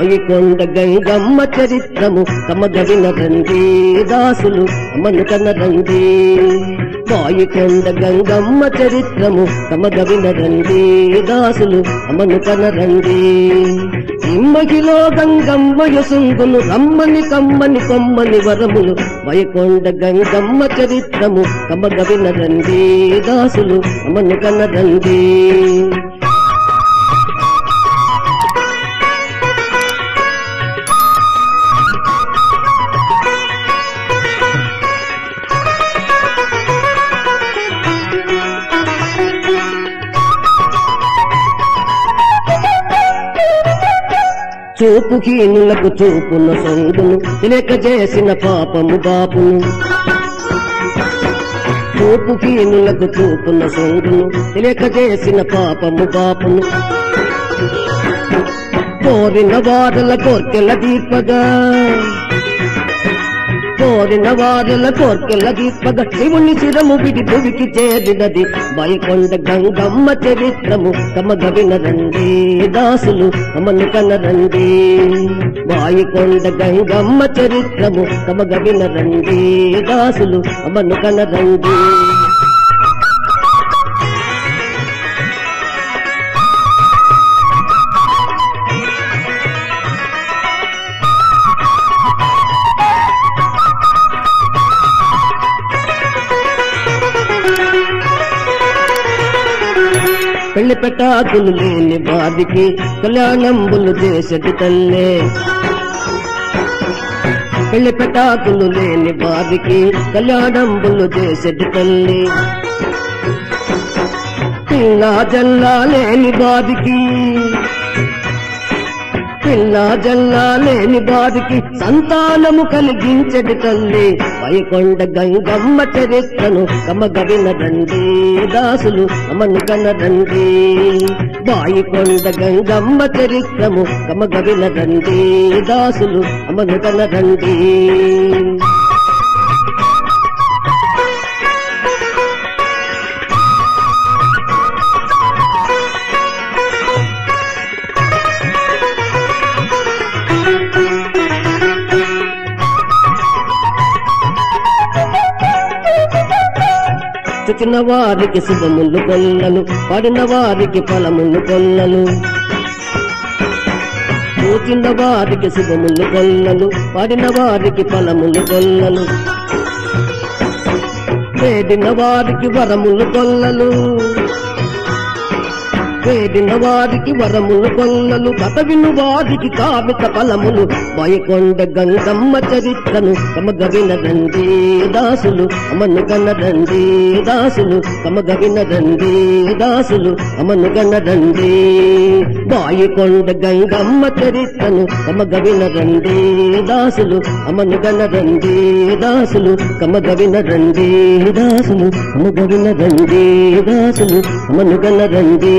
బాయికొండ గంగమ్మ చరిత్రము కమగవిన రండి దాసులు అమను కనరండి బాయికొండ గంగమ్మ చరిత్రము కమగవిన రండి దాసులు అమను కనరండి ఇమ్మగిలో గంగమ్మ యసుంగును రమ్మని కమ్మని కొమ్మని వరములు బాయికొండ గంగమ్మ చరిత్రము కమగవిన రండి దాసులు అమను కనరండి చూపు హీనులకు చూపున సొంగును తెలియక చేసిన పాపము బాపును చూపు హీనులకు చూపున సొంగును తెలియక చేసిన పాపము బాపును కోరిన వారల కోర్కెల దీపగా కోరిన వారల కోర్కెల దీపగా శివుని శిరము విడి భువికి చేరినది బాయికొండ గంగమ్మ చరిత్రము కమగవిన రండి దాసులు అమను కనరండి బాయికొండ గంగమ్మ చరిత్రము కమగవిన రండి దాసులు అమను కనరండి పెళ్లి పెటాకులు లేని వారికి కళ్యాణంబులు చేసటి తల్లే పెళ్లి పెటాకులు లేని వారికి కళ్యాణంబులు చేసటి తల్లి పిల్లా జల్లా లేని వారికి పిల్లా జల్లా లేని వారికి సంతానము కలిగించడి తల్లి బాయికొండ గంగమ్మ చరిత్రను కమగవిన రండి దాసులు అమను కనరండి బాయికొండ గంగమ్మ చరిత్రము కమగవిన రండి దాసులు అమను కనరండి చుచిన వారికి శుభములు కొల్లలు పడిన వారికి ఫలములు కొల్లలు చూచిన వారికి శుభములు కొల్లలు పడిన వారికి ఫలములు కొల్లలు వేడిన వారికి వరములు కొల్లలు వేడిన వారికి వరములు కొల్లలు కథ విను వారికి కామిత ఫలములు బాయికొండ గంగమ్మ చరిత్రను కమగవిన రండి దాసులు అమను కనరండి దాసులు కమగవిన రండి దాసులు అమను కనరండి బాయికొండ గంగమ్మ చరిత్రను కమగవిన రండి దాసులు అమను కనరండి దాసులు కమగవిన రండి దాసులు అమగవిన రండి దాసులు అమను కనరండి